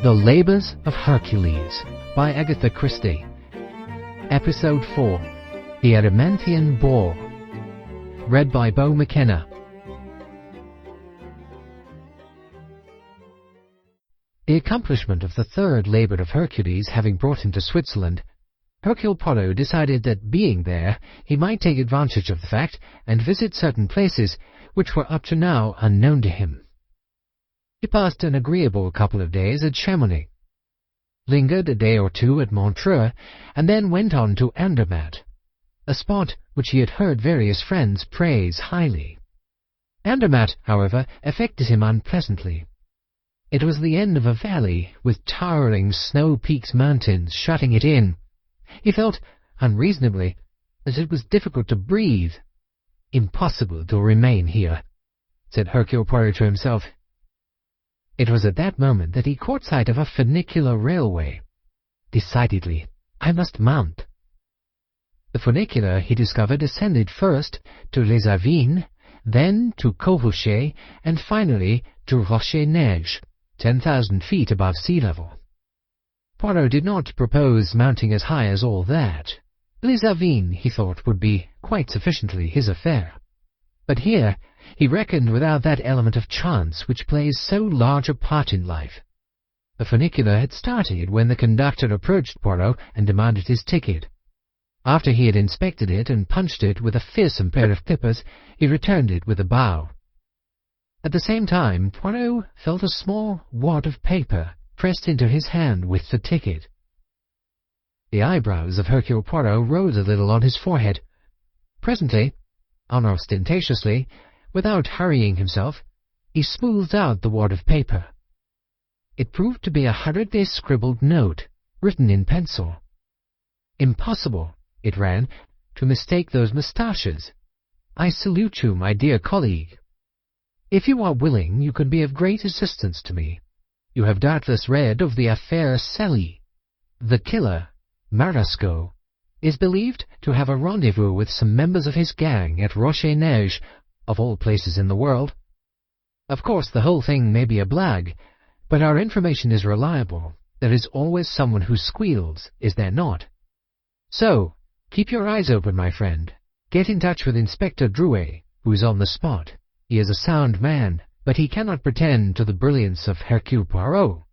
The Labours of Hercules by Agatha Christie. Episode 4. The Erymanthian Boar. Read by Bo McKenna. The accomplishment of the third Labour of Hercules having brought him to Switzerland, Hercule Poirot decided that, being there, he might take advantage of the fact and visit certain places which were up to now unknown to him. He passed an agreeable couple of days at Chamonix, lingered a day or two at Montreux, and then went on to Andermatt, a spot which he had heard various friends praise highly. Andermatt, however, affected him unpleasantly. It was the end of a valley, with towering snow-peaked mountains shutting it in. He felt, unreasonably, that it was difficult to breathe. "Impossible to remain here," said Hercule Poirot to himself. It was at that moment that he caught sight of a funicular railway. Decidedly, I must mount. The funicular, he discovered, ascended first to Les Avines, then to Courrouchet, and finally to Rocher-Neige, 10,000 feet above sea level. Poirot did not propose mounting as high as all that. Les Avines, he thought, would be quite sufficiently his affair. But here he reckoned without that element of chance which plays so large a part in life. The funicular had started when the conductor approached Poirot and demanded his ticket. After he had inspected it and punched it with a fearsome pair of clippers, he returned it with a bow. At the same time, Poirot felt a small wad of paper pressed into his hand with the ticket. The eyebrows of Hercule Poirot rose a little on his forehead. Presently, unostentatiously, without hurrying himself, he smoothed out the wad of paper. It proved to be a hurriedly scribbled note, written in pencil. "Impossible," it ran, "to mistake those moustaches. I salute you, my dear colleague. If you are willing, you can be of great assistance to me. You have doubtless read of the affair Sally. The killer, Marasco, is believed to have a rendezvous with some members of his gang at Rocher-Neige, of all places in the world. Of course, the whole thing may be a blague, but our information is reliable. There is always someone who squeals, is there not? So, keep your eyes open, my friend. Get in touch with Inspector Drouet, who is on the spot. He is a sound man, but he cannot pretend to the brilliance of Hercule Poirot.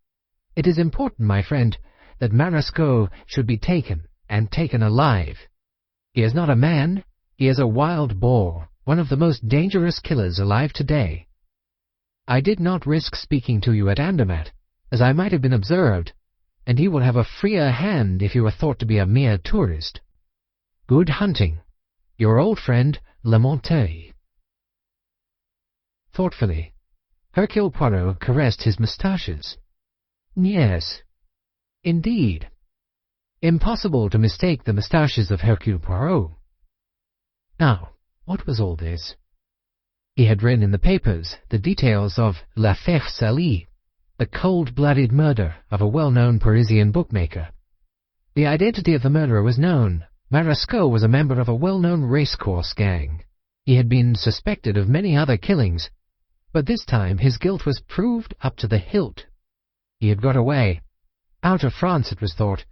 It is important, my friend, that Marasco should be taken, and taken alive. He is not a man, he is a wild boar, one of the most dangerous killers alive today. I did not risk speaking to you at Andermatt, as I might have been observed, and he will have a freer hand if you are thought to be a mere tourist. Good hunting. Your old friend, Lamonteuil." Thoughtfully, Hercule Poirot caressed his moustaches. Yes, indeed. Impossible to mistake the moustaches of Hercule Poirot. Now, what was all this? He had read in the papers the details of l'affaire Sally, the cold-blooded murder of a well-known Parisian bookmaker. The identity of the murderer was known. Marasco was a member of a well-known racecourse gang. He had been suspected of many other killings, but this time his guilt was proved up to the hilt. He had got away. Out of France, it was thought,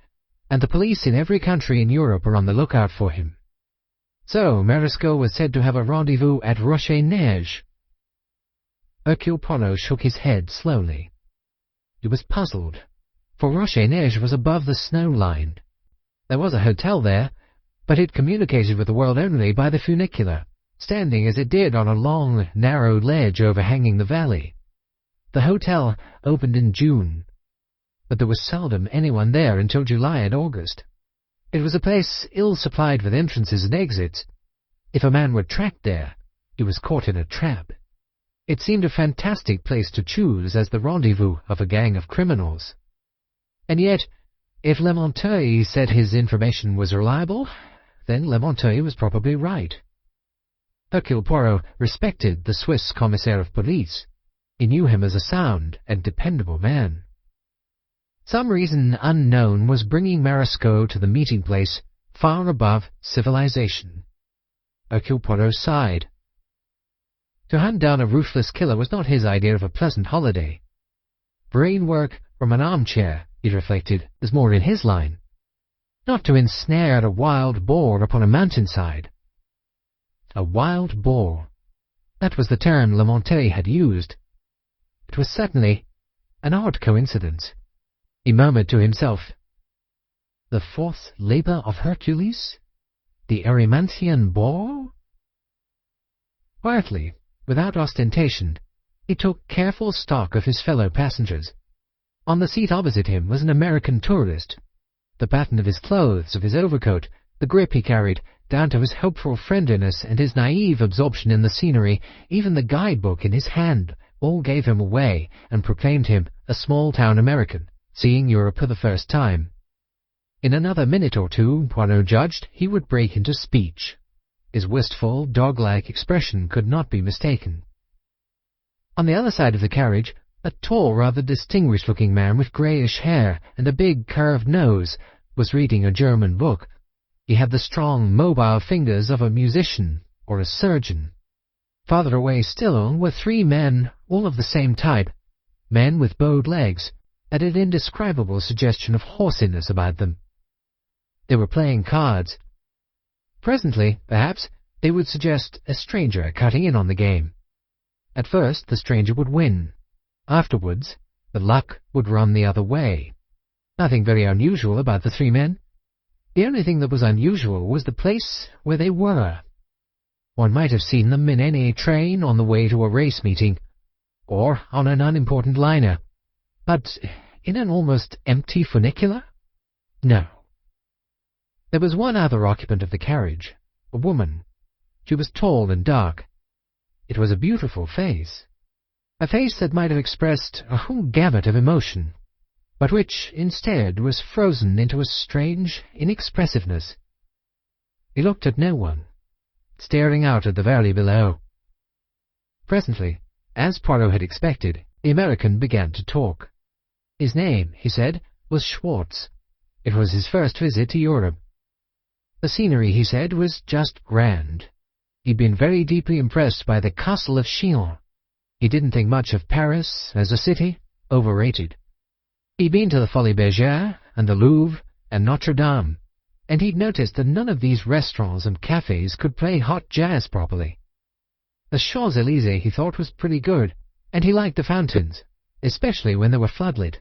and the police in every country in Europe were on the lookout for him. So Marasco was said to have a rendezvous at Rocher-Neige. Hercule Poirot shook his head slowly. He was puzzled, for Rocher-Neige was above the snow line. There was a hotel there, but it communicated with the world only by the funicular, standing as it did on a long, narrow ledge overhanging the valley. The hotel opened in June, but there was seldom anyone there until July and August. It was a place ill-supplied with entrances and exits. If a man were tracked there, he was caught in a trap. It seemed a fantastic place to choose as the rendezvous of a gang of criminals. And yet, if Lamonteuil said his information was reliable, then Lamonteuil was probably right. Hercule Poirot respected the Swiss commissaire of police. He knew him as a sound and dependable man. Some reason unknown was bringing Marasco to the meeting place far above civilization. Hercule Poirot sighed. To hunt down a ruthless killer was not his idea of a pleasant holiday. Brain work from an armchair, he reflected, is more in his line. Not to ensnare a wild boar upon a mountainside. A wild boar. That was the term Lamontet had used. It was certainly an odd coincidence. He murmured to himself, "The fourth labour of Hercules? The Erymanthian Boar?" Quietly, without ostentation, he took careful stock of his fellow passengers. On the seat opposite him was an American tourist. The pattern of his clothes, of his overcoat, the grip he carried, down to his hopeful friendliness and his naive absorption in the scenery, even the guidebook in his hand, all gave him away and proclaimed him a small-town American, seeing Europe for the first time. In another minute or two, Poirot judged, he would break into speech. His wistful, dog-like expression could not be mistaken. On the other side of the carriage, a tall, rather distinguished-looking man with greyish hair and a big, curved nose was reading a German book. He had the strong, mobile fingers of a musician or a surgeon. Farther away still were three men, all of the same type, men with bowed legs, and an indescribable suggestion of horsiness about them. They were playing cards. Presently, perhaps, they would suggest a stranger cutting in on the game. At first, the stranger would win. Afterwards, the luck would run the other way. Nothing very unusual about the three men. The only thing that was unusual was the place where they were. One might have seen them in any train on the way to a race meeting, or on an unimportant liner. But in an almost empty funicular? No. There was one other occupant of the carriage, a woman. She was tall and dark. It was a beautiful face. A face that might have expressed a whole gamut of emotion, but which, instead, was frozen into a strange inexpressiveness. He looked at no one, staring out at the valley below. Presently, as Poirot had expected, the American began to talk. His name, he said, was Schwartz. It was his first visit to Europe. The scenery, he said, was just grand. He'd been very deeply impressed by the Castle of Chillon. He didn't think much of Paris as a city, overrated. He'd been to the Folies Bergère and the Louvre and Notre Dame, and he'd noticed that none of these restaurants and cafes could play hot jazz properly. The Champs-Élysées, he thought, was pretty good, and he liked the fountains, especially when they were floodlit.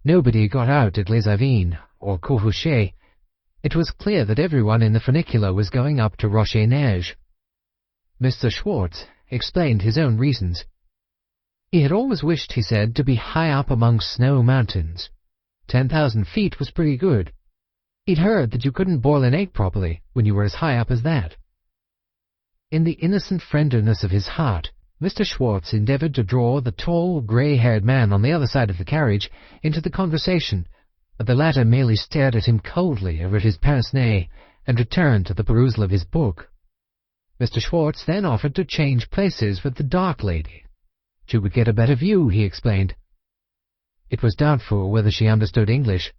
Nobody got out at Les Avines or Courfouché. It was clear that everyone in the funicular was going up to Rocher-Neige. Mr. Schwartz explained his own reasons. He had always wished, he said, to be high up among snow mountains. 10,000 feet was pretty good. He'd heard that you couldn't boil an egg properly when you were as high up as that. In the innocent friendliness of his heart, Mr. Schwartz endeavoured to draw the tall, grey-haired man on the other side of the carriage into the conversation, but the latter merely stared at him coldly over his pince-nez and returned to the perusal of his book. Mr. Schwartz then offered to change places with the dark lady. She would get a better view, he explained. It was doubtful whether she understood English.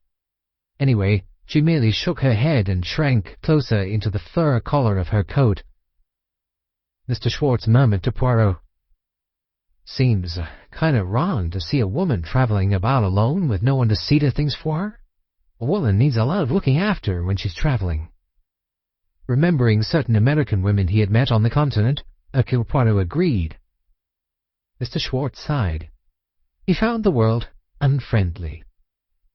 Anyway, she merely shook her head and shrank closer into the fur collar of her coat. Mr. Schwartz murmured to Poirot, "Seems kind of wrong to see a woman travelling about alone with no one to see to things for her. A woman needs a lot of looking after when she's travelling." Remembering certain American women he had met on the continent, Hercule Poirot agreed. Mr. Schwartz sighed. He found the world unfriendly.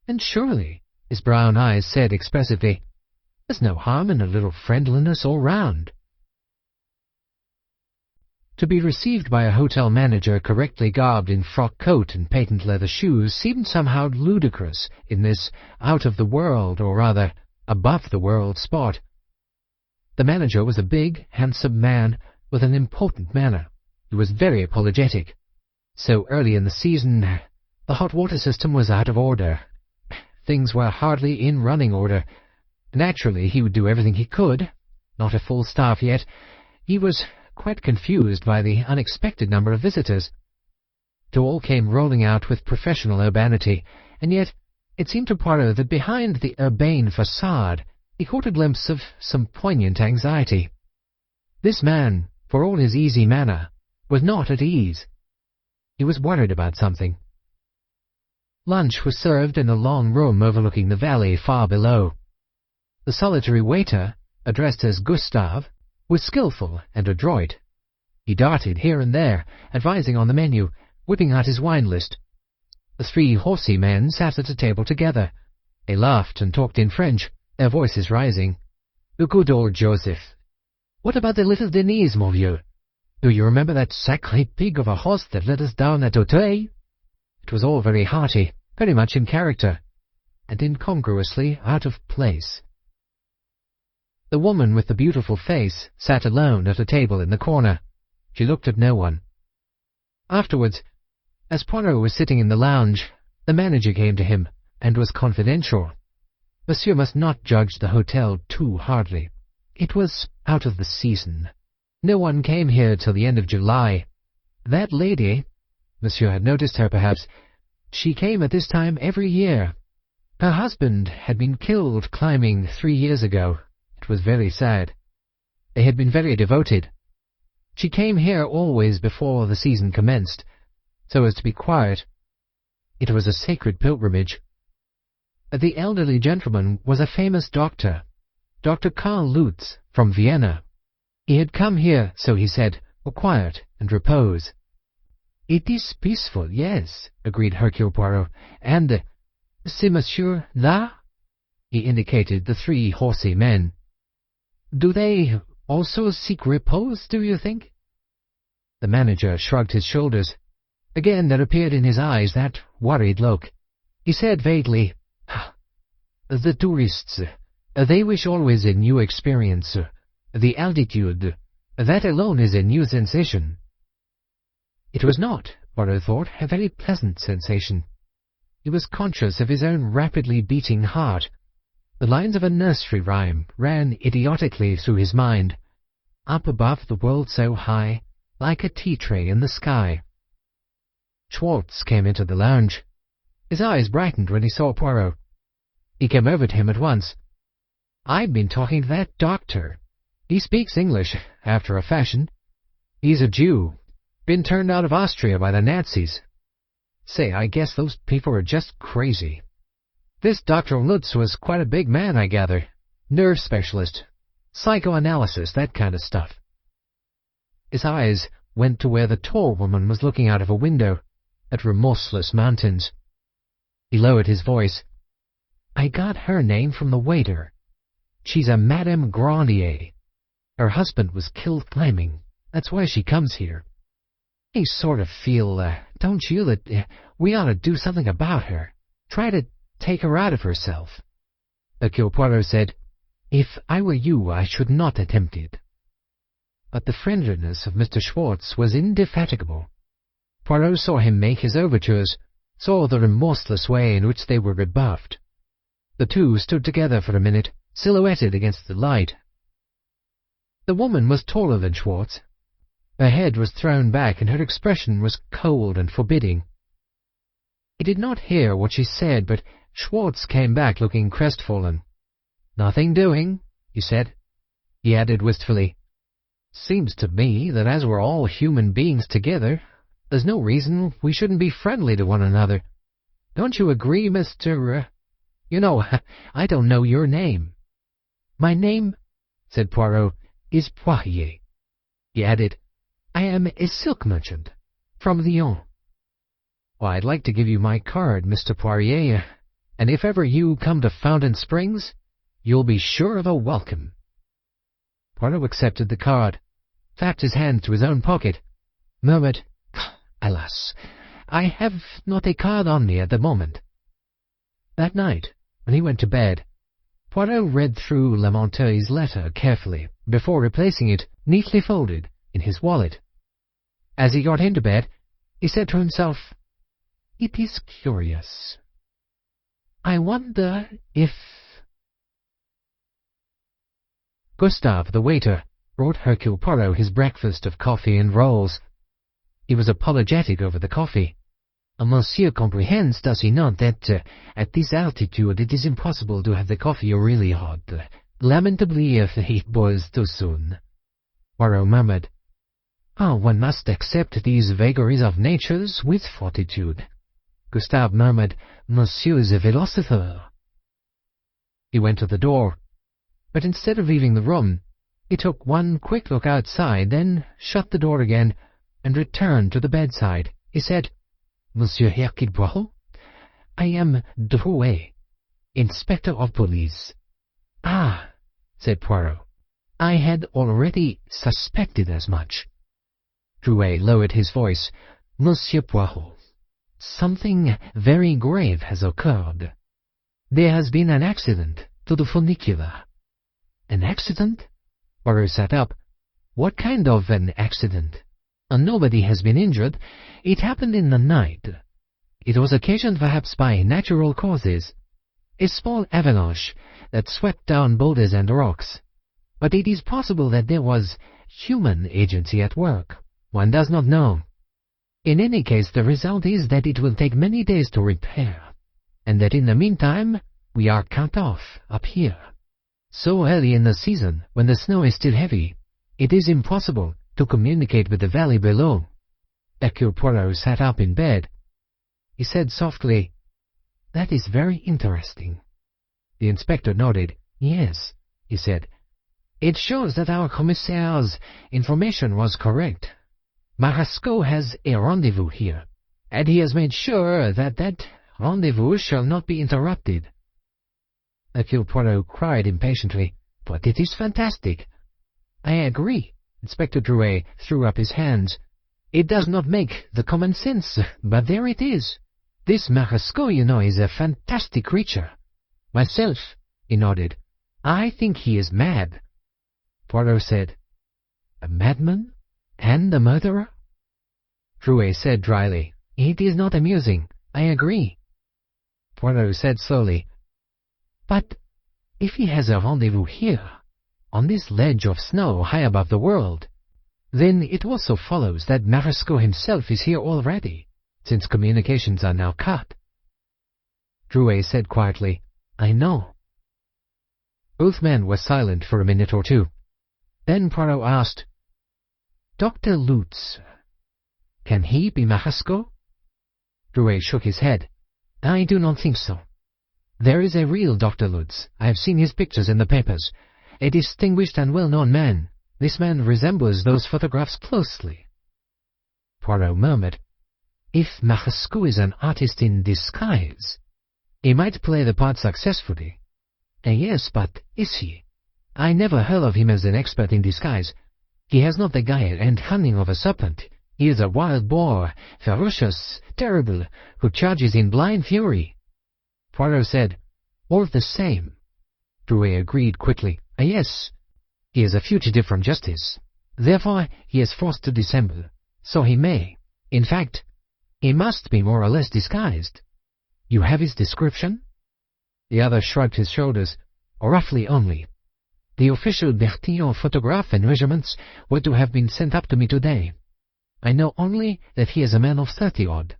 And surely, his brown eyes said expressively, there's no harm in a little friendliness all round. To be received by a hotel manager correctly garbed in frock coat and patent leather shoes seemed somehow ludicrous in this out-of-the-world, or rather, above-the-world spot. The manager was a big, handsome man with an important manner. He was very apologetic. So early in the season, the hot water system was out of order. Things were hardly in running order. Naturally, he would do everything he could. Not a full staff yet. He was quite confused by the unexpected number of visitors. It all came rolling out with professional urbanity, and yet it seemed to Poirot that behind the urbane facade he caught a glimpse of some poignant anxiety. This man, for all his easy manner, was not at ease. He was worried about something. Lunch was served in a long room overlooking the valley far below. The solitary waiter, addressed as Gustave, was skilful and adroit. He darted here and there, advising on the menu, whipping out his wine list. The three horsey men sat at a table together. They laughed and talked in French, their voices rising. "The good old Joseph. What about the little Denise, mon vieux? Do you remember that sacré pig of a horse that let us down at Auteuil?" It was all very hearty, very much in character, and incongruously out of place. The woman with the beautiful face sat alone at a table in the corner. She looked at no one. Afterwards, as Poirot was sitting in the lounge, the manager came to him and was confidential. Monsieur must not judge the hotel too hardly. It was out of the season. No one came here till the end of July. That lady, Monsieur had noticed her perhaps, she came at this time every year. Her husband had been killed climbing 3 years ago. It was very sad. They had been very devoted. She came here always before the season commenced, so as to be quiet. It was a sacred pilgrimage. The elderly gentleman was a famous doctor, Dr. Karl Lutz, from Vienna. He had come here, so he said, for quiet and repose. "It is peaceful, yes," agreed Hercule Poirot. "And c'est monsieur là?" He indicated the three horsey men. "Do they also seek repose, do you think?" The manager shrugged his shoulders. Again there appeared in his eyes that worried look. He said vaguely, "The tourists, they wish always a new experience. The altitude, that alone is a new sensation." It was not, Poirot thought, a very pleasant sensation. He was conscious of his own rapidly beating heart. The lines of a nursery rhyme ran idiotically through his mind. Up above the world so high, like a tea-tray in the sky. Schwartz came into the lounge. His eyes brightened when he saw Poirot. He came over to him at once. "I've been talking to that doctor. He speaks English, after a fashion. He's a Jew, been turned out of Austria by the Nazis. Say, I guess those people are just crazy. This Dr. Lutz was quite a big man, I gather. Nerve specialist, psychoanalysis, that kind of stuff." His eyes went to where the tall woman was looking out of a window, at remorseless mountains. He lowered his voice. "I got her name from the waiter. She's a Madame Grandier. Her husband was killed climbing. That's why she comes here. I sort of feel, don't you, that we ought to do something about her. Try to take her out of herself." Hercule Poirot said, "If I were you, I should not attempt it." But the friendliness of Mr. Schwartz was indefatigable. Poirot saw him make his overtures, saw the remorseless way in which they were rebuffed. The two stood together for a minute, silhouetted against the light. The woman was taller than Schwartz. Her head was thrown back and her expression was cold and forbidding. He did not hear what she said, but Schwartz came back looking crestfallen. "Nothing doing," he said. He added wistfully, "Seems to me that as we're all human beings together, there's no reason we shouldn't be friendly to one another. Don't you agree, Mr. You know, I don't know your name." "My name," said Poirot, "is Poirier." He added, "I am a silk merchant from Lyon." "Well, I'd like to give you my card, Mr. Poirier, and if ever you come to Fountain Springs, you'll be sure of a welcome." Poirot accepted the card, clapped his hand to his own pocket, murmured, "Alas, I have not a card on me at the moment." That night, when he went to bed, Poirot read through Lamenteuil's letter carefully before replacing it, neatly folded, in his wallet. As he got into bed, he said to himself, "It is curious. I wonder if—" Gustave, the waiter, brought Hercule Poirot his breakfast of coffee and rolls. He was apologetic over the coffee. "Monsieur comprehends, does he not, that at this altitude it is impossible to have the coffee really hot. Lamentably, if it boils too soon." Poirot murmured, "Oh, one must accept these vagaries of nature with fortitude. Gustave murmured, "Monsieur the philosopher." He went to the door, but instead of leaving the room, he took one quick look outside, then shut the door again, and returned to the bedside. He said, "Monsieur Hercule Poirot, I am Drouet, Inspector of Police." "Ah," said Poirot, "I had already suspected as much." Drouet lowered his voice. "Monsieur Poirot, something very grave has occurred. There has been an accident to the funicular." "An accident?" Poirot sat up. "What kind of an accident?" "Nobody has been injured. It happened in the night. It was occasioned perhaps by natural causes. A small avalanche that swept down boulders and rocks. But it is possible that there was human agency at work. One does not know. In any case, the result is that it will take many days to repair, and that in the meantime we are cut off up here. So early in the season, when the snow is still heavy, it is impossible to communicate with the valley below." Hercule Poirot sat up in bed. He said softly, "That is very interesting." The inspector nodded. "Yes," he said. "It shows that our commissaire's information was correct. Marasco has a rendezvous here, and he has made sure that that rendezvous shall not be interrupted." Hercule Poirot cried impatiently, "But it is fantastic." "I agree." Inspector Drouet threw up his hands. "It does not make the common sense, but there it is. This Marasco, you know, is a fantastic creature. Myself," he nodded, "I think he is mad." Poirot said, "A madman? And a murderer?" Drouet said dryly, "It is not amusing. I agree." Poirot said slowly, "But if he has a rendezvous here, on this ledge of snow high above the world, then it also follows that Marasco himself is here already, since communications are now cut." Drouet said quietly, "I know." Both men were silent for a minute or two. Then Poirot asked, "Dr. Lutz, can he be Marasco?" Drouet shook his head. "I do not think so. There is a real Dr. Lutz. I have seen his pictures in the papers. A distinguished and well-known man. This man resembles those photographs closely." Poirot murmured, "If Marasco is an artist in disguise, he might play the part successfully." "Yes, but is he? I never heard of him as an expert in disguise. He has not the guile and cunning of a serpent. He is a wild boar, ferocious, terrible, who charges in blind fury." Poirot said, "All the same." Drouet agreed quickly, "Yes, he is a fugitive from justice. Therefore he is forced to dissemble. So he may. In fact, he must be more or less disguised. You have his description?" The other shrugged his shoulders. "Roughly only. The official Bertillon photograph and measurements were to have been sent up to me today. I know only that he is a man of 30-odd,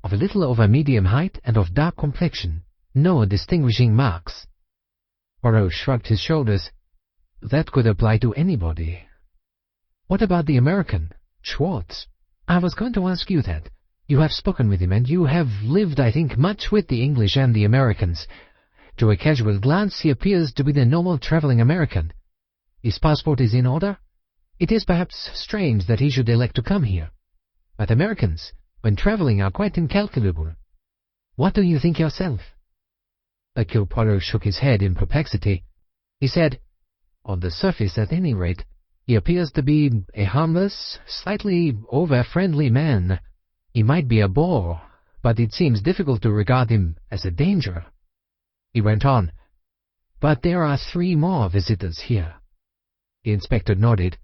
of a little over medium height and of dark complexion. No distinguishing marks." Poirot shrugged his shoulders. "That could apply to anybody." "What about the American, Schwartz?" "I was going to ask you that. You have spoken with him, and you have lived, I think, much with the English and the Americans. To a casual glance, he appears to be the normal traveling American. His passport is in order. It is perhaps strange that he should elect to come here. But Americans, when traveling, are quite incalculable. What do you think yourself?" Hercule Poirot shook his head in perplexity. He said, "On the surface, at any rate, he appears to be a harmless, slightly over-friendly man. He might be a bore, but it seems difficult to regard him as a danger." He went on, "But there are 3 more visitors here." The inspector nodded,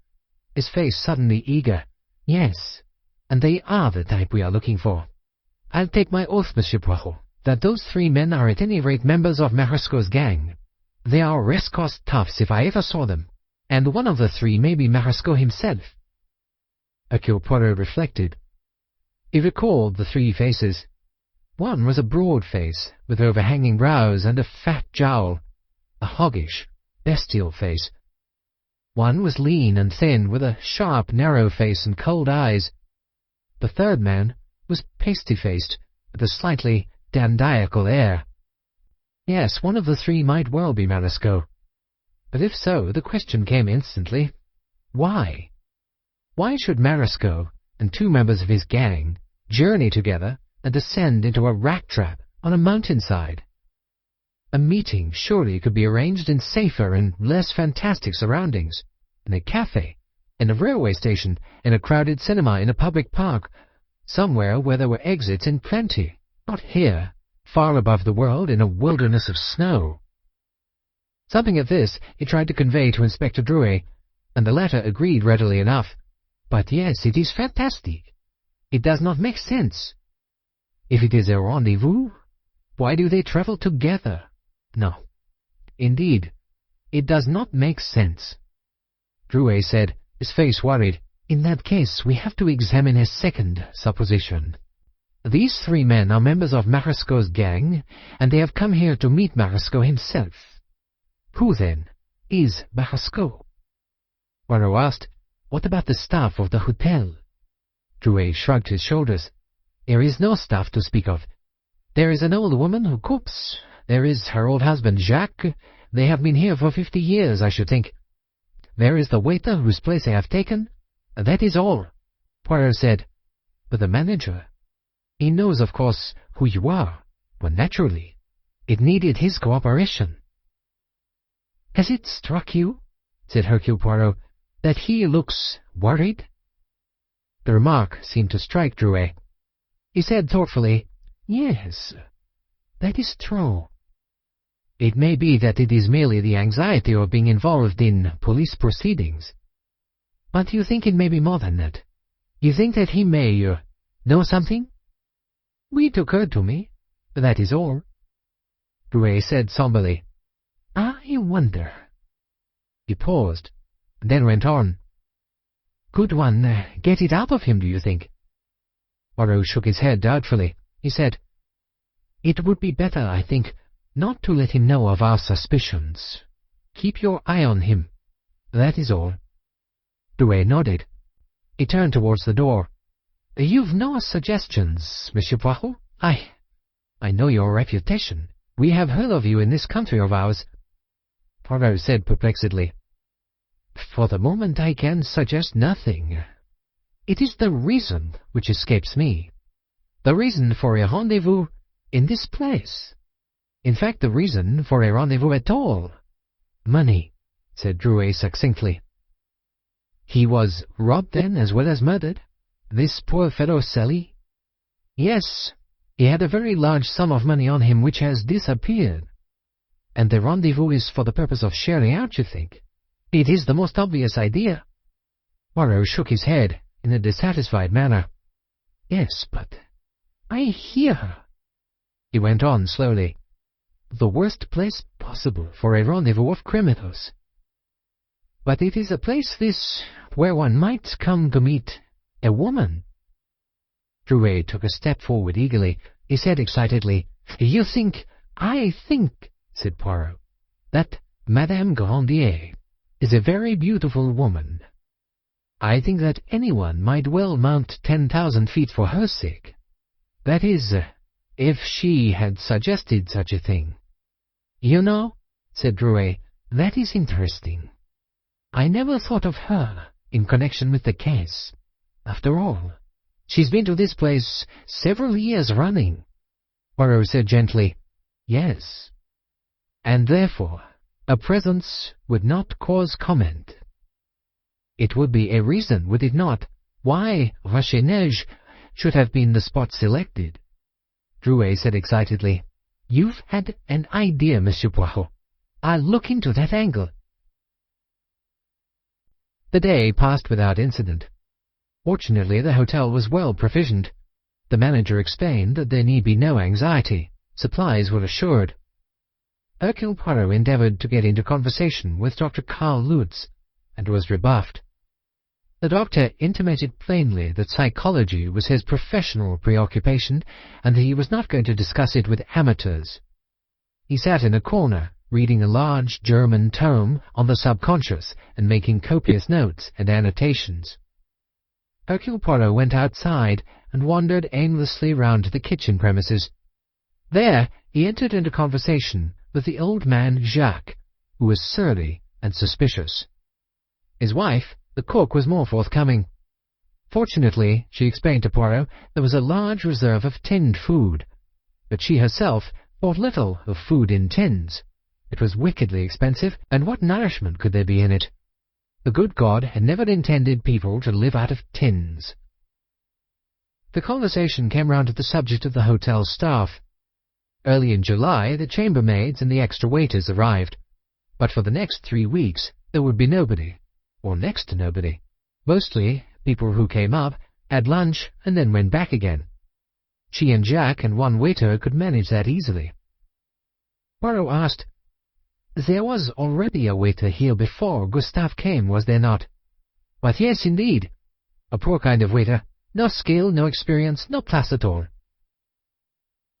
his face suddenly eager. "Yes, and they are the type we are looking for. I'll take my oath, Monsieur Poirot, that those 3 men are at any rate members of Marasco's gang. They are race-course toughs if I ever saw them, and one of the 3 may be Marasco himself." Hercule Poirot reflected. He recalled the 3 faces. One was a broad face, with overhanging brows and a fat jowl, a hoggish, bestial face. One was lean and thin, with a sharp, narrow face and cold eyes. The third man was pasty-faced, with a slightly dandiacal air. Yes, one of the three might well be Marescot. But if so, the question came instantly, why? Why should Marescot and two members of his gang journey together and descend into a rat trap on a mountainside? A meeting surely could be arranged in safer and less fantastic surroundings, in a cafe, in a railway station, in a crowded cinema, in a public park, somewhere where there were exits in plenty, not here, far above the world in a wilderness of snow. Something of this he tried to convey to Inspector Drouet, and the latter agreed readily enough. But yes, it is fantastic. It does not make sense. If it is a rendezvous, why do they travel together? No. Indeed, it does not make sense. Drouet said, his face worried. In that case, we have to examine a second supposition. These three men are members of Marescot's gang, and they have come here to meet Marescot himself. Who, then, is Marescot? Poirot asked, what about the staff of the hotel? Drouet shrugged his shoulders. There is no staff to speak of. There is an old woman who cooks. There is her old husband, Jacques. They have been here for 50 years, I should think. There is the waiter whose place they have taken. That is all, Poirot said. But the manager, he knows, of course, who you are. Well, naturally, it needed his cooperation. Has it struck you, said Hercule Poirot, that he looks worried? The remark seemed to strike Drouet. He said thoughtfully, Yes, that is true. It may be that it is merely the anxiety of being involved in police proceedings. But you think it may be more than that? You think that he may know something? It occurred to me. That is all. Drouet said somberly, I wonder. He paused, then went on. Could one get it out of him, do you think? Poirot shook his head doubtfully. He said, It would be better, I think, not to let him know of our suspicions. Keep your eye on him. That is all. Drouet nodded. He turned towards the door. You've no suggestions, Monsieur Poirot? I know your reputation. We have heard of you in this country of ours. Poirot said perplexedly, For the moment I can suggest nothing. It is the reason which escapes me. The reason for a rendezvous in this place. In fact, the reason for a rendezvous at all. Money, said Drouet succinctly. He was robbed then as well as murdered? This poor fellow Sally? Yes, he had a very large sum of money on him which has disappeared. And the rendezvous is for the purpose of sharing out, you think? It is the most obvious idea. Poirot shook his head in a dissatisfied manner. Yes, but I hear her. He went on slowly. The worst place possible for a rendezvous of criminals. But it is a place, this, where one might come to meet a woman. Drouet took a step forward eagerly. He said excitedly, You think, I think, said Poirot, that Madame Grandier is a very beautiful woman. I think that anyone might well mount 10,000 feet for her sake. That is, if she had suggested such a thing. You know, said Drouet, that is interesting. I never thought of her in connection with the case. After all, she's been to this place several years running. Poirot said gently, Yes. And therefore, a presence would not cause comment. It would be a reason, would it not, why Rocher-Neige should have been the spot selected. Drouet said excitedly, You've had an idea, Monsieur Poirot. I'll look into that angle. The day passed without incident. Fortunately, the hotel was well provisioned. The manager explained that there need be no anxiety. Supplies were assured. Hercule Poirot endeavoured to get into conversation with Dr. Karl Lutz, and was rebuffed. The doctor intimated plainly that psychology was his professional preoccupation, and that he was not going to discuss it with amateurs. He sat in a corner, reading a large German tome on the subconscious, and making copious notes and annotations. Hercule Poirot went outside and wandered aimlessly round the kitchen premises. There he entered into conversation with the old man Jacques, who was surly and suspicious. His wife, the cook, was more forthcoming. Fortunately, she explained to Poirot, there was a large reserve of tinned food, but she herself bought little of food in tins. It was wickedly expensive, and what nourishment could there be in it? The good God had never intended people to live out of tins. The conversation came round to the subject of the hotel staff. Early in July, the chambermaids and the extra waiters arrived, but for the next 3 weeks there would be nobody, or next to nobody. Mostly, people who came up, had lunch, and then went back again. She and Jacques and one waiter could manage that easily. Poirot asked, "There was already a waiter here before Gustave came, was there not?" "But yes, indeed. A poor kind of waiter. No skill, no experience, no class at all."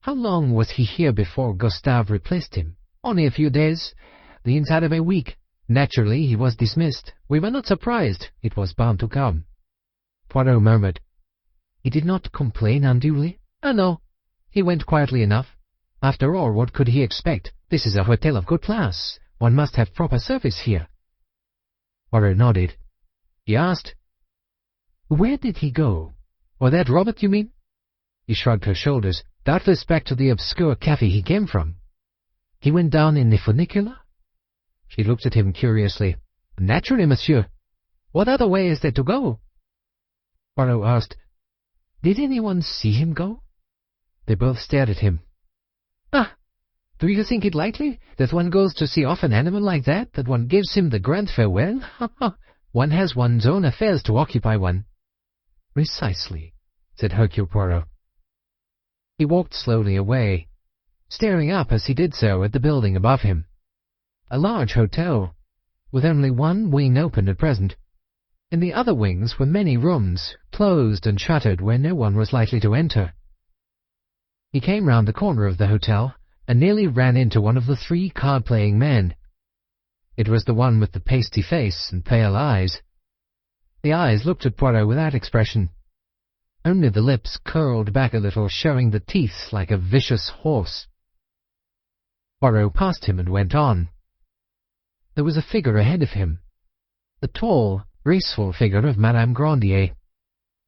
"How long was he here before Gustave replaced him?" "Only a few days. The inside of a week. Naturally, he was dismissed. We were not surprised. It was bound to come." Poirot murmured, "He did not complain unduly?" "Oh, no. He went quietly enough. After all, what could he expect? This is a hotel of good class. One must have proper service here." Poirot nodded. He asked, "Where did he go?" "Or that Robert, you mean?" He shrugged her shoulders. "Doubtless back to the obscure cafe he came from." "He went down in the funicular?" She looked at him curiously. "Naturally, monsieur. What other way is there to go?" Poirot asked, "Did anyone see him go?" They both stared at him. "Ah, do you think it likely that one goes to see off an animal like that one gives him the grand farewell? Ha, ha! One has one's own affairs to occupy one." "Precisely," said Hercule Poirot. He walked slowly away, staring up as he did so at the building above him. A large hotel, with only one wing open at present. In the other wings were many rooms, closed and shuttered, where no one was likely to enter. He came round the corner of the hotel and nearly ran into one of the 3 card-playing men. It was the one with the pasty face and pale eyes. The eyes looked at Poirot without expression. Only the lips curled back a little, showing the teeth like a vicious horse. Poirot passed him and went on. There was a figure ahead of him, the tall, graceful figure of Madame Grandier.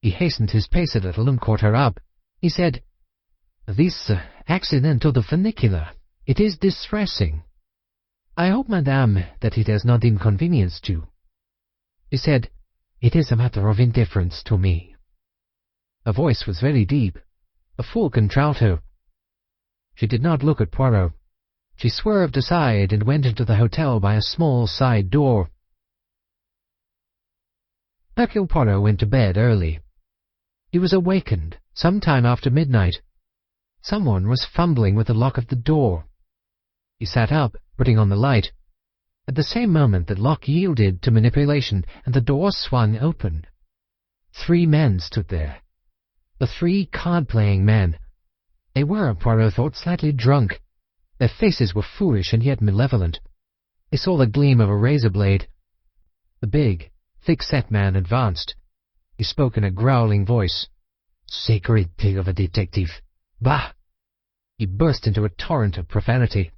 He hastened his pace a little and caught her up. He said, "This accident of the funicular, it is distressing. I hope, madame, that it has not inconvenienced you." She said, "It is a matter of indifference to me." Her voice was very deep, a full contralto. She did not look at Poirot. She swerved aside and went into the hotel by a small side door. Hercule Poirot went to bed early. He was awakened some time after midnight. Someone was fumbling with the lock of the door. He sat up, putting on the light. At the same moment the lock yielded to manipulation, and the door swung open. 3 men stood there. The 3 card-playing men. They were, Poirot thought, slightly drunk. Their faces were foolish and yet malevolent. He saw the gleam of a razor-blade. The big, thick-set man advanced. He spoke in a growling voice. "Sacred pig of a detective! Bah!" He burst into a torrent of profanity.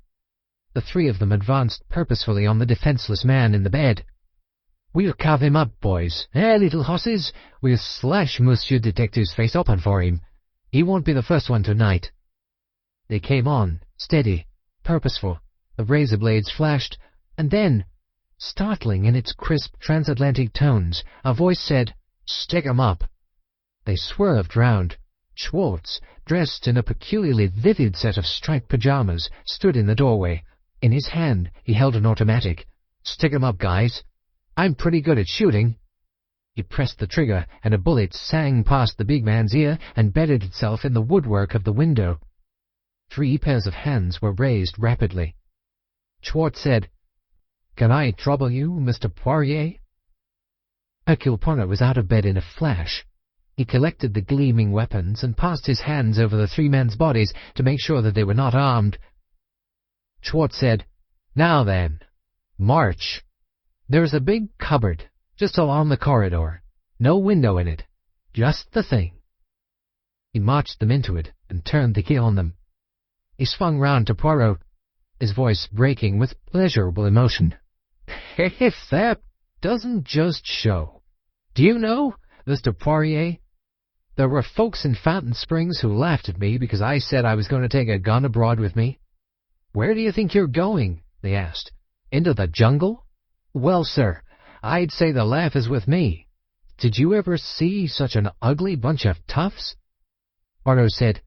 The 3 of them advanced purposefully on the defenseless man in the bed. "We'll carve him up, boys. Little horses? We'll slash Monsieur Detective's face open for him. He won't be the first one tonight." They came on, steady, purposeful. The razor blades flashed, and then, startling in its crisp transatlantic tones, a voice said, "Stick 'em up." They swerved round. Schwartz, dressed in a peculiarly vivid set of striped pyjamas, stood in the doorway. In his hand he held an automatic. "Stick 'em up, guys. I'm pretty good at shooting." He pressed the trigger, and a bullet sang past the big man's ear and bedded itself in the woodwork of the window. 3 pairs of hands were raised rapidly. Schwartz said, "Can I trouble you, Mr. Poirier?" Hercule Poirot was out of bed in a flash. He collected the gleaming weapons and passed his hands over the 3 men's bodies to make sure that they were not armed. Schwartz said, "Now then, march. There is a big cupboard just along the corridor. No window in it. Just the thing. He marched them into it and turned the key on them. He swung round to Poirot, his voice breaking with pleasurable emotion. "If that doesn't just show. Do you know, Mr. Poirier, there were folks in Fountain Springs who laughed at me because I said I was going to take a gun abroad with me. 'Where do you think you're going?' they asked. 'Into the jungle?' Well, sir, I'd say the laugh is with me. Did you ever see such an ugly bunch of toughs?" Poirot said,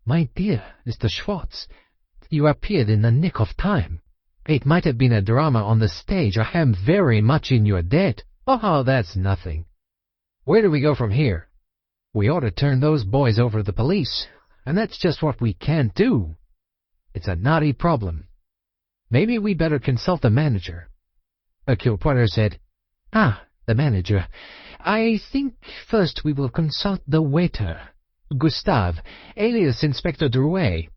"My dear Mr. Schwartz, you appeared in the nick of time. It might have been a drama on the stage. I am very much in your debt." "Oh, that's nothing. Where do we go from here? We ought to turn those boys over to the police, and that's just what we can't do. It's a knotty problem. Maybe we better consult the manager." Hercule Poirot said, "The manager. I think first we will consult the waiter, Gustave, alias Inspector Drouet.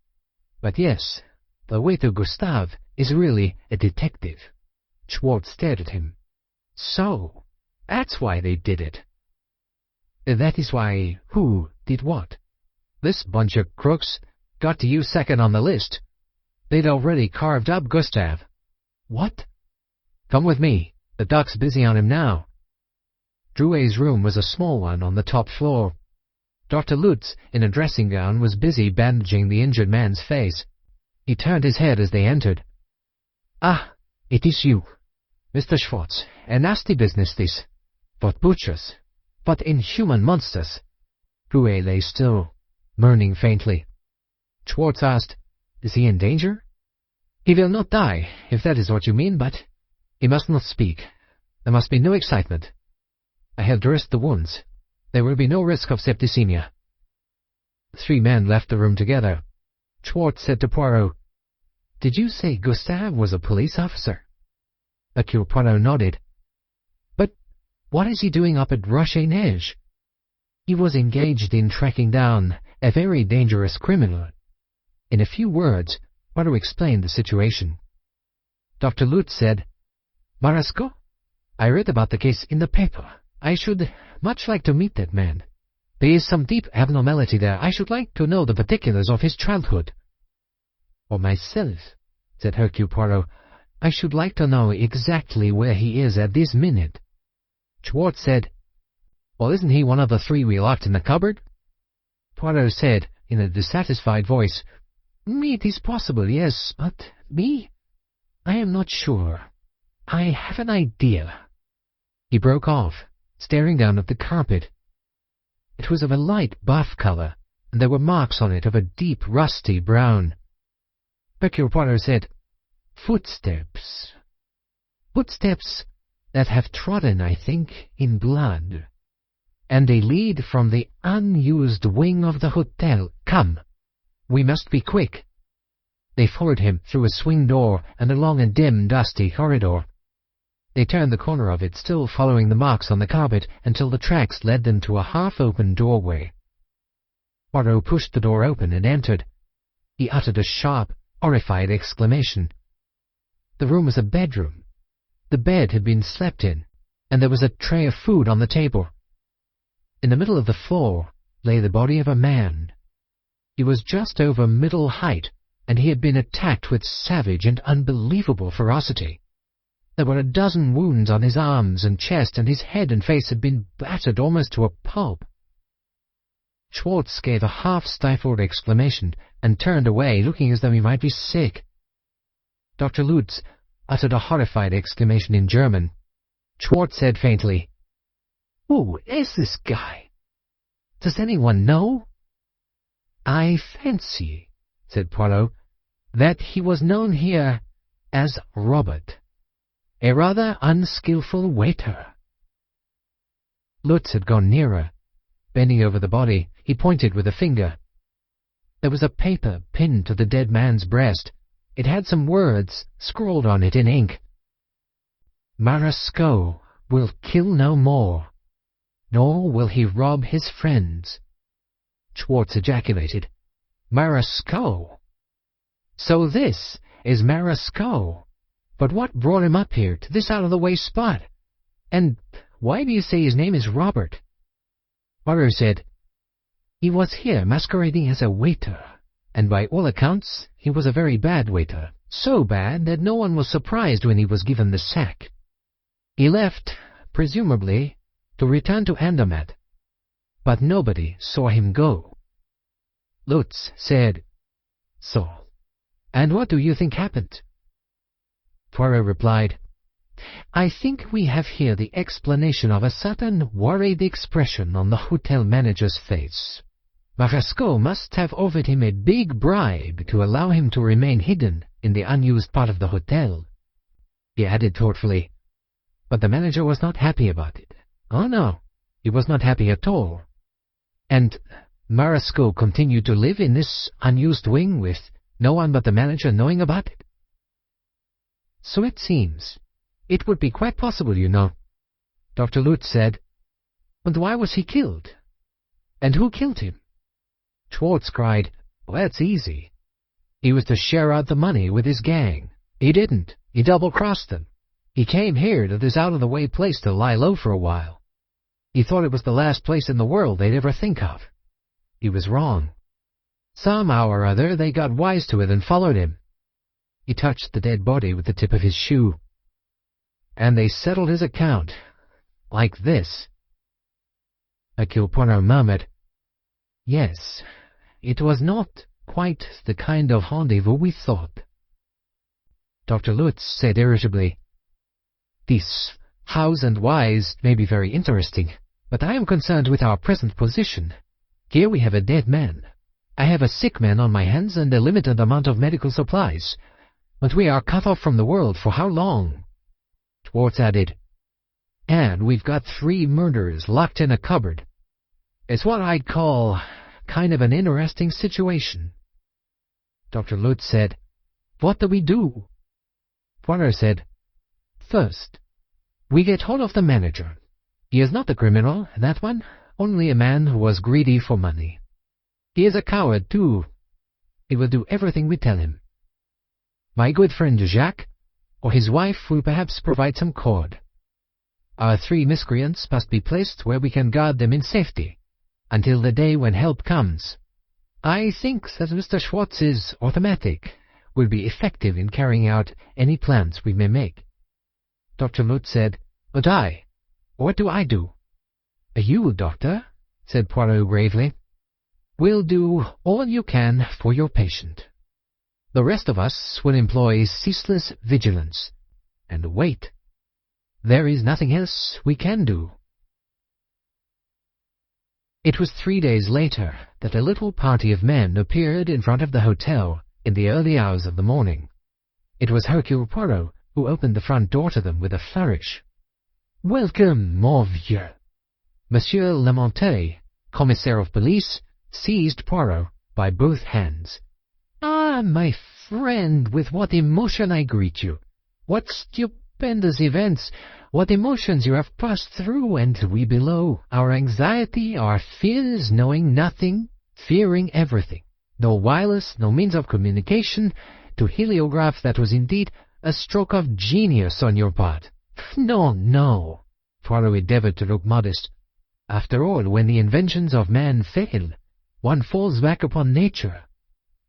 But yes, the waiter Gustave is really a detective." Schwartz stared at him. "So, that's why they did it." "That is why who did what? This bunch of crooks got to you second on the list. They'd already carved up Gustave." "What?" "Come with me. The doc's busy on him now." Drouet's room was a small one on the top floor. Dr. Lutz, in a dressing gown, was busy bandaging the injured man's face. He turned his head as they entered. "Ah, it is you. Mr. Schwartz, a nasty business this. What butchers, what inhuman monsters." Drouet lay still, moaning faintly. Schwartz asked, "Is he in danger?" "He will not die, if that is what you mean, but he must not speak. There must be no excitement. I have dressed the wounds. There will be no risk of septicemia." The three men left the room together. Schwartz said to Poirot, "Did you say Gustave was a police officer?" Hercule Poirot nodded. "But what is he doing up at Roche-Neige?" "He was engaged in tracking down a very dangerous criminal." In a few words, Poirot explained the situation. Dr. Lutz said, "Marasco, I read about the case in the paper. I should much like to meet that man. There is some deep abnormality there. I should like to know the particulars of his childhood." "For myself," said Hercule Poirot, "I should like to know exactly where he is at this minute." Schwartz said, "Well, isn't he one of the three we locked in the cupboard?" Poirot said, in a dissatisfied voice, "It is possible, yes, but me? I am not sure. I have an idea." He broke off, staring down at the carpet. It was of a light buff color, and there were marks on it of a deep rusty brown. Hercule Poirot said, "Footsteps. Footsteps that have trodden, I think, in blood. And they lead from the unused wing of the hotel. Come, we must be quick." They followed him through a swing door and along a dim, dusty corridor. They turned the corner of it, still following the marks on the carpet, until the tracks led them to a half-open doorway. Poirot pushed the door open and entered. He uttered a sharp, horrified exclamation. The room was a bedroom. The bed had been slept in, and there was a tray of food on the table. In the middle of the floor lay the body of a man. He was just over middle height, and he had been attacked with savage and unbelievable ferocity. There were a dozen wounds on his arms and chest, and his head and face had been battered almost to a pulp. Schwartz gave a half-stifled exclamation and turned away, looking as though he might be sick. Dr. Lutz uttered a horrified exclamation in German. Schwartz said faintly, "Who is this guy? Does anyone know?" "I fancy," said Poirot, "that he was known here as Robert. A rather unskilful waiter." Lutz had gone nearer. Bending over the body, he pointed with a finger. There was a paper pinned to the dead man's breast. It had some words scrawled on it in ink. "Marasco will kill no more, nor will he rob his friends." Schwartz ejaculated, "Marasco? So this is Marasco? But what brought him up here, to this out-of-the-way spot? And why do you say his name is Robert?" Poirot said, "He was here masquerading as a waiter, and by all accounts he was a very bad waiter, so bad that no one was surprised when he was given the sack. He left, presumably, to return to Andermatt, but nobody saw him go." Lutz said, "So, and what do you think happened?" Poirot replied, "I think we have here the explanation of a certain worried expression on the hotel manager's face. Marasco must have offered him a big bribe to allow him to remain hidden in the unused part of the hotel." He added thoughtfully, "But the manager was not happy about it. Oh no, he was not happy at all. And Marasco continued to live in this unused wing with no one but the manager knowing about it?" "So it seems. It would be quite possible, you know." Dr. Lutz said, "And why was he killed? And who killed him?" Schwartz cried, "Well, that's easy. He was to share out the money with his gang. He didn't. He double-crossed them. He came here to this out-of-the-way place to lie low for a while. He thought it was the last place in the world they'd ever think of. He was wrong. Somehow or other they got wise to it and followed him." He touched the dead body with the tip of his shoe. "And they settled his account. Like this." Hercule Poirot murmured, "Yes, it was not quite the kind of rendezvous we thought." Dr. Lutz said irritably, "These hows and whys may be very interesting, but I am concerned with our present position. Here we have a dead man. I have a sick man on my hands and a limited amount of medical supplies. But we are cut off from the world for how long?" Schwartz added, "And we've got 3 murderers locked in a cupboard. It's what I'd call kind of an interesting situation." Dr. Lutz said, "What do we do?" Poirot said, "First, we get hold of the manager. He is not a criminal, that one, only a man who was greedy for money. He is a coward, too. He will do everything we tell him. My good friend Jacques, or his wife, will perhaps provide some cord. Our 3 miscreants must be placed where we can guard them in safety, until the day when help comes. I think that Mr. Schwartz's automatic will be effective in carrying out any plans we may make." Dr. Lutz said, "But what do I do?" "You, Doctor," said Poirot gravely, "will do all you can for your patient. The rest of us will employ ceaseless vigilance, and wait. There is nothing else we can do." It was 3 days later that a little party of men appeared in front of the hotel in the early hours of the morning. It was Hercule Poirot who opened the front door to them with a flourish. "Welcome, mon vieux." Monsieur Lamontaigne, commissaire of police, seized Poirot by both hands. "Ah, my friend, with what emotion I greet you! What stupendous events, what emotions you have passed through, and we below, our anxiety, our fears, knowing nothing, fearing everything. No wireless, no means of communication, to heliograph that was indeed a stroke of genius on your part. No, no." Poirot endeavored to look modest. "After all, when the inventions of man fail, one falls back upon nature.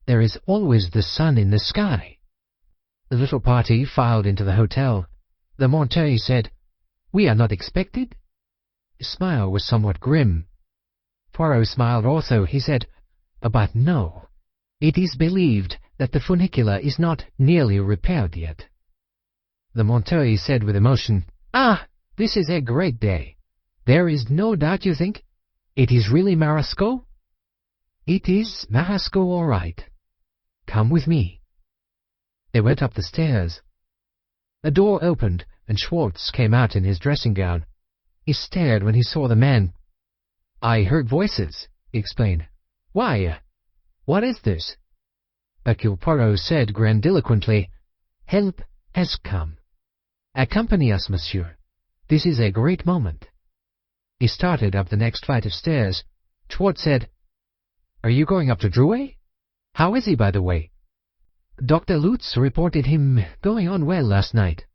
There is always the sun in the sky." The little party filed into the hotel. The Montaigne said, "We are not expected?" His smile was somewhat grim. Poirot smiled also. He said, "But no. It is believed that the funicular is not nearly repaired yet." The Montaigne said with emotion, "Ah, this is a great day. There is no doubt, you think? It is really Marasco?" "It is Marasco, all right. Come with me." They went up the stairs. A door opened, and Schwartz came out in his dressing gown. He stared when he saw the man. "I heard voices," he explained. "Why? What is this?" Hercule Poirot said grandiloquently, "Help has come. Accompany us, monsieur. This is a great moment." He started up the next flight of stairs. Schwartz said, "Are you going up to Drouet? How is he, by the way?" "Dr. Lutz reported him going on well last night."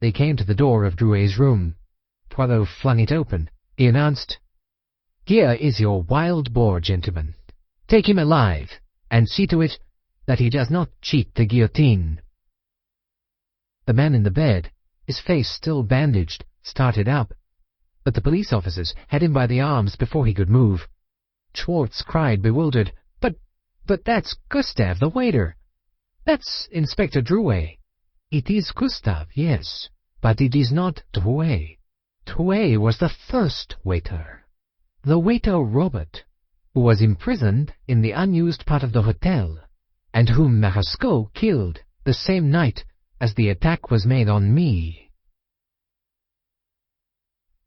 They came to the door of Drouet's room. Poirot flung it open. He announced, Here is your wild boar, gentlemen. Take him alive, and see to it that he does not cheat the guillotine." The man in the bed, his face still bandaged, started up, but the police officers had him by the arms before he could move. Schwartz cried, bewildered, But that's Gustav, the waiter. That's Inspector Drouet. It is Gustav, yes, but it is not Drouet. Drouet was the first waiter. The waiter Robert, who was imprisoned in the unused part of the hotel, and whom Marasco killed the same night as the attack was made on me.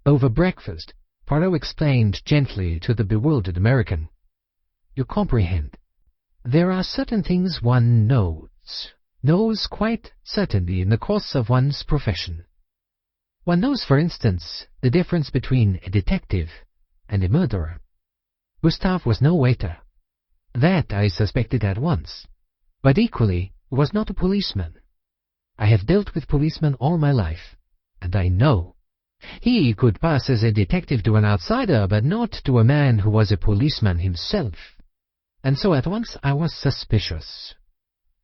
Over breakfast, Poirot explained gently to the bewildered American. "You comprehend. There are certain things one knows quite certainly in the course of one's profession. One knows, for instance, the difference between a detective and a murderer. Gustave was no waiter. That I suspected at once, but equally was not a policeman. I have dealt with policemen all my life, and I know. He could pass as a detective to an outsider, but not to a man who was a policeman himself. And so at once I was suspicious.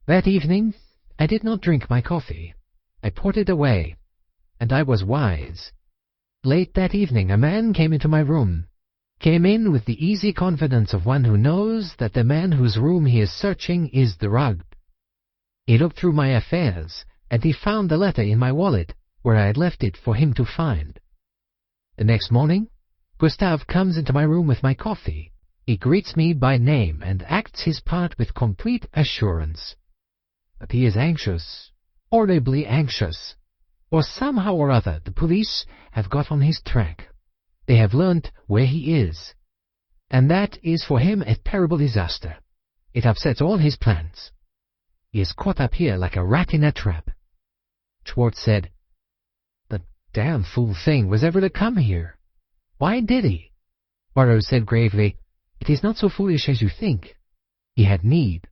That evening I did not drink my coffee. I poured it away, and I was wise. Late that evening a man came into my room, came in with the easy confidence of one who knows that the man whose room he is searching is drugged. He looked through my affairs, and he found the letter in my wallet, where I had left it for him to find. The next morning, Gustave comes into my room with my coffee. He greets me by name and acts his part with complete assurance. But he is anxious, horribly anxious, for somehow or other the police have got on his track. They have learnt where he is, and that is for him a terrible disaster. It upsets all his plans. He is caught up here like a rat in a trap." Schwartz said, "The damn fool thing was ever to come here. Why did he?" Poirot said gravely, "It is not so foolish as you think. He had need,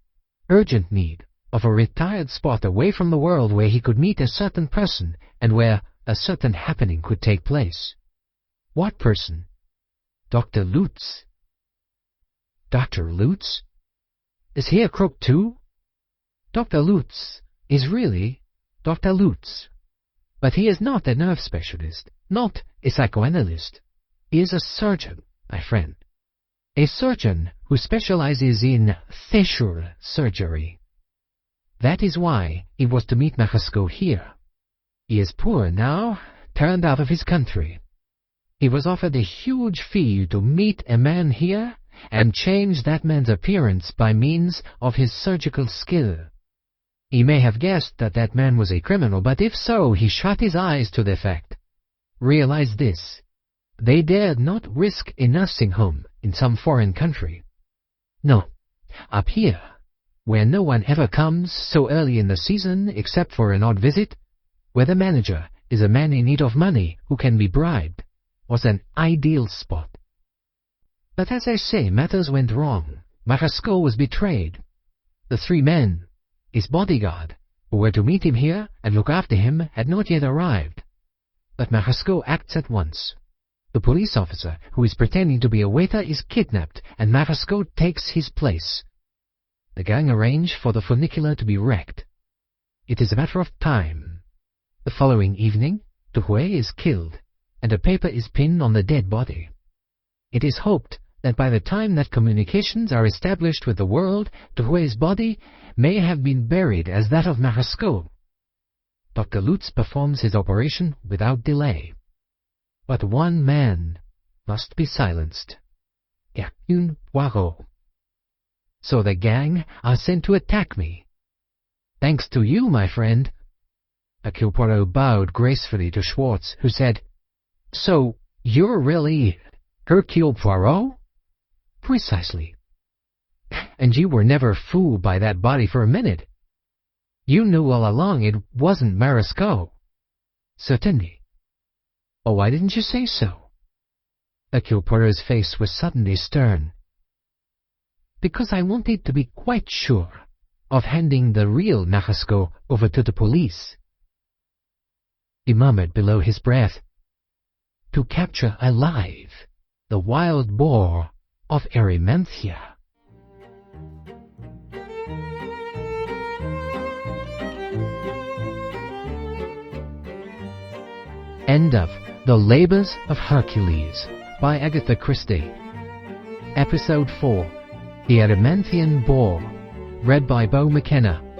urgent need, of a retired spot away from the world where he could meet a certain person and where a certain happening could take place." "What person?" "Dr. Lutz." "Dr. Lutz? Is he a crook too?" "Dr. Lutz is really Dr. Lutz, but he is not a nerve specialist, not a psychoanalyst. He is a surgeon, my friend. A surgeon who specializes in facial surgery. That is why he was to meet Marasco here. He is poor now, turned out of his country. He was offered a huge fee to meet a man here and change that man's appearance by means of his surgical skill. He may have guessed that that man was a criminal, but if so, he shut his eyes to the fact. Realize this. They dared not risk a nursing home in some foreign country. No, up here, where no one ever comes so early in the season except for an odd visit, where the manager is a man in need of money who can be bribed, was an ideal spot. But as I say, matters went wrong. Marasco was betrayed. The three men, his bodyguard, who were to meet him here and look after him, had not yet arrived. But Marasco acts at once. The police officer, who is pretending to be a waiter, is kidnapped, and Marasco takes his place. The gang arrange for the funicular to be wrecked. It is a matter of time. The following evening, Drouet is killed, and a paper is pinned on the dead body. It is hoped that by the time that communications are established with the world, Drouet's body may have been buried as that of Marasco. Dr. Lutz performs his operation without delay. But one man must be silenced. Hercule Poirot. So the gang are sent to attack me. Thanks to you, my friend. Hercule Poirot bowed gracefully to Schwartz, who said, "So you're really Hercule Poirot?" "Precisely. And you were never fooled by that body for a minute. You knew all along it wasn't Marasco." "Certainly." "Oh, why didn't you say so?" Hercule Poirot's face was suddenly stern. "Because I wanted to be quite sure of handing the real Marasco over to the police." He murmured below his breath, "To capture alive the wild boar of Erymanthia. End of The Labours of Hercules by Agatha Christie. Episode 4, The Erymanthian Boar, read by Bo McKenna.